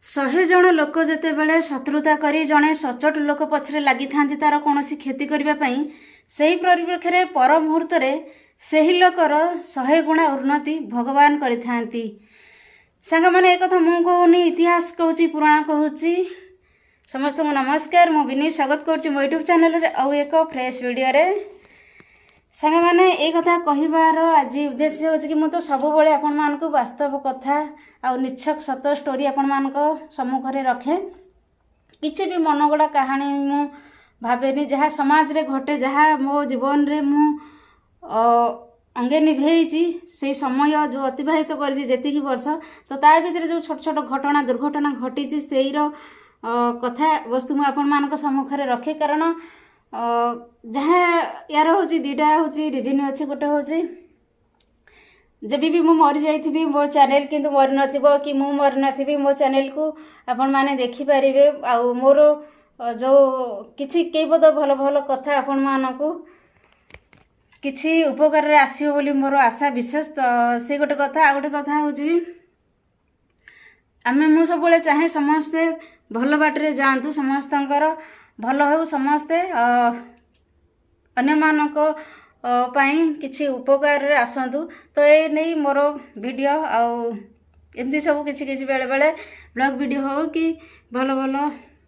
शहे जन लोक जितेबले शत्रुता करी जड़े सचोट लोक पछरे लगी था तार कौन क्षति करने से ही परिप्रेक्षी में पर मुहूर्त से ही लोकर 100 गुणा उन्नति भगवान करि सांग मैंने एक मु कहूनी इतिहास कहूँ पुराण कहूँ समस्त को नमस्कार मु विनी स्वागत करुँच मो यूट्यूब चैनल आउ एक फ्रेश वीडियो रे सांग मैंने एक कथा कहबार आज उद्देश्य हो कि मुझे सब बड़े आपण मानक वास्तव कथा आ निछक सत स्टोरी आपण मानक सम्मुख में रखे किसी भी मनगढ़ा कहानी मु भावेनी जहाँ समाज रे घटे जहाँ मो जीवन रे मु अंगे निभेई से समय जो अतिबाहित कर वर्ष तो ता भीतर जो छोट छोट घटना दुर्घटना घटी से कथा वस्तु मुझे आपण मानक सम्मुख में रखे कारण जहाँ यार हूँ दीटा हूँ रिजन अच्छे गोटे हूँ जब भी मु मरी जाइए मोर चैनल किंतु मरी न कि मु मरी नी मो चैनल को आपण मैंने देखिपारे आउ मोर जो किसी कई पद भल भल कथा आपण मानक किसी उपकार आसो बोली मोर आशा विशेष तो से गोटे कथा आ गोटे कथा हूँ आम मु सब चाहे समस्ते भल बाटे जातु समस्तंकर भल हो समस्ते अन्य मानक किसी उपकार आसतु तो ये नहीं मोर वीडियो आमती सब किसी बेले बेले ब्लॉग वीडियो हो कि भल भल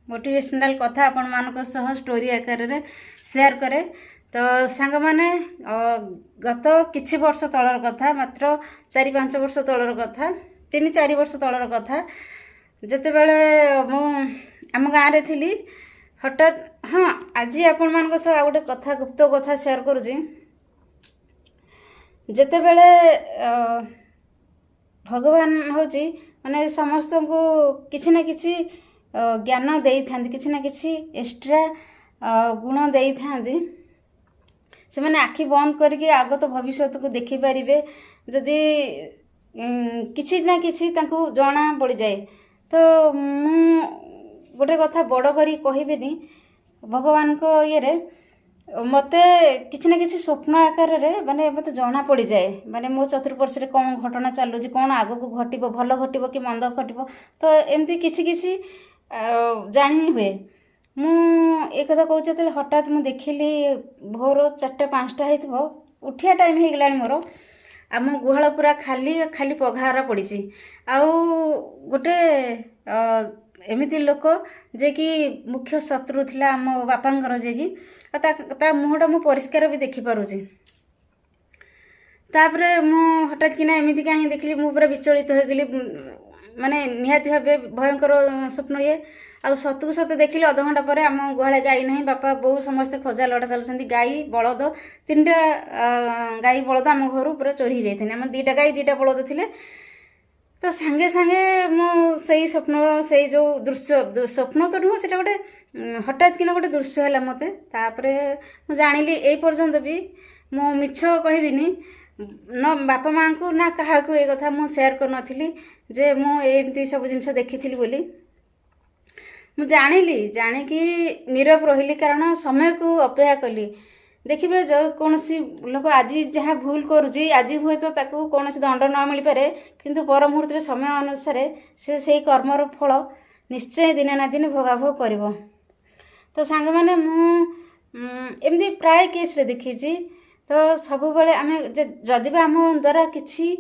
मोटिवेशनल कथा आपण मानक सह स्टोरी आकार रे शेयर करे तो सांग माने गत किछि वर्ष तलर कथा मात्र 4-5 वर्ष तलर कथा 3-4 वर्ष तलर कथा जेते बेले मु आम गाँव रे थिली हठात हाँ आज आपण मानक सह आ गोटे कथा गुप्त कथा शेयर करुँची जेते बेले भगवान होची माने समस्त को किसी ना किसी ज्ञान दे था किसी ना किसी एक्स्ट्रा गुण दे था से मैंने आखि बंद करके आगत भविष्य को देखिपारे जदि किसी ना किसी तांको जना पड़ जाए तो मु गोटे कथा बड़ करी कहबेनी भगवान को ये मते किसी ना किसी स्वप्न आकार रे माने मते जना पड़ जाए माने मो चतुर्पार्श्व कौन घटना चलू कौन आग को घटो भल घटो कि मंद घटो तो एमती किसी किसी जानी हुए मु एक कथा कहूँ हठात मु देखिली भोर 4-5टा होइथिबो उठिया टाइम हो गलानी मोर आम गुहाल पूरा खाली खाली पघार पड़ी आउ गोटे एमती लोक जे कि मुख्य शत्रु थिला आम बापांकर जे कि ता मुहटा मु परिष्कार भी देखि पारुची तापरे मु हठात किना एमती कहीं देखली मु पूरा विचलित हो गली माने निहाती भावे भयंकर स्वप्न ये आ सतु सत देखिले अध घंटा पर आम गुहाले गाई नहीं बापा बो समस्ते खोजा लड़ा चलुଛନ୍ତି गाई बलद 3टा गाई बलद आम घर पूरा चोरी हो जाते आम 2टा गाई 2टा बलद थिले तो सांगे सांगे मु सही स्वप्न से जो दृश्य स्वप्न तो नुह से गोटे हठात किना गोटे दृश्य है मते तापरे मु जानिली ए पर्यंत भी मु मिछ कहबिनी न बापा माँ को ना क्या ये कथा मु शेयर कर नथिली जे मु एमती सब जिनस देखी बोली मु जानिली जानिकी नीरव रही कारण समय को अपेक्षा कली देखिए जो कौन लोक आज जहाँ भूल करुँची आज हुए तो ताकू कौन दंड न मिल पारे किंतु पर मुहूर्त समय अनुसार से कर्मर फल निश्चय दिने ना दिन भोगाभोग कर तो सांग मैंने एमती प्राय केस रे देखी तो सब बेले आम जदि भी आम द्वारा किसी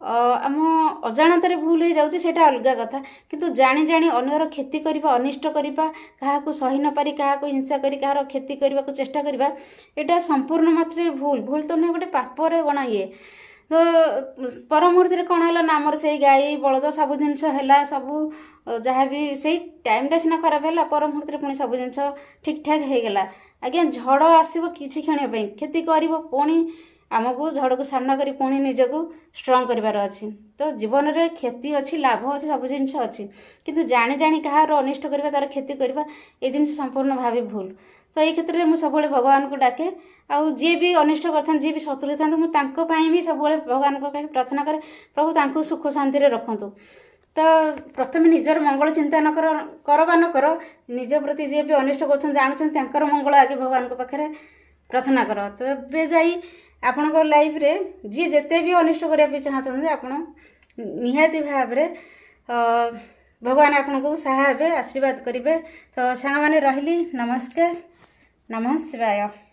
आम अजाणत भूल हो जाऊँगी सेटा अलग कथा किंतु जानी जानी अन्यर क्षति करवा अनिष्ट करवा क्या सही न पारी क्या हिंसा करी कहार क्षति करने को चेष्टा करवा यहाँ संपूर्ण मात्रा भूल भूल तो नहीं गोटे पापर गणा ये तो पर मुहूर्त कौन है ना आमर से गाई बलद सब जिनस है सबू जहाँ भी से टाइमटा सीना खराब है पर मुहूर्त पुणी सब जिन ठीक ठाक हो गला आज्ञा झड़ आसो किसी क्षण क्षति कर पुणी आमको झड़ को सामना करी पुणी निजको स्ट्रंग करार अच्छी तो जीवन में क्षति अच्छी लाभ अच्छी सब जिन अच्छी किंतु जानी जानी कहार अनिष्ट करवा तार क्षति करवा ये जिन संपूर्ण भाव भूल तो ये क्षेत्र में मुझे सब भगवान को डाके आउ जी भी अनिष्ट करता जी भी शत्रु था मुझे भी सब भगवान को प्रार्थना करे प्रभु तांको सुख शांति रखतु तो प्रथम निजर मंगल चिंता न कर न कर निज प्रति जी भी अनिष्ट कर जानते मंगल आगे भगवान पाखे प्रार्थना कर तो जाई आपण लाइफ रे जी जिते भी अनिष्ट करने चाहते आप निहाती भाव ଭଗବାନ ଆପଣଙ୍କୁ ସାହା ହେବେ, ଆଶୀର୍ବାଦ କରିବେ। ତ ସାଙ୍ଗମାନେ ରହିଲି, ନମସ୍କାର, ନମଃ ଶିବାୟ।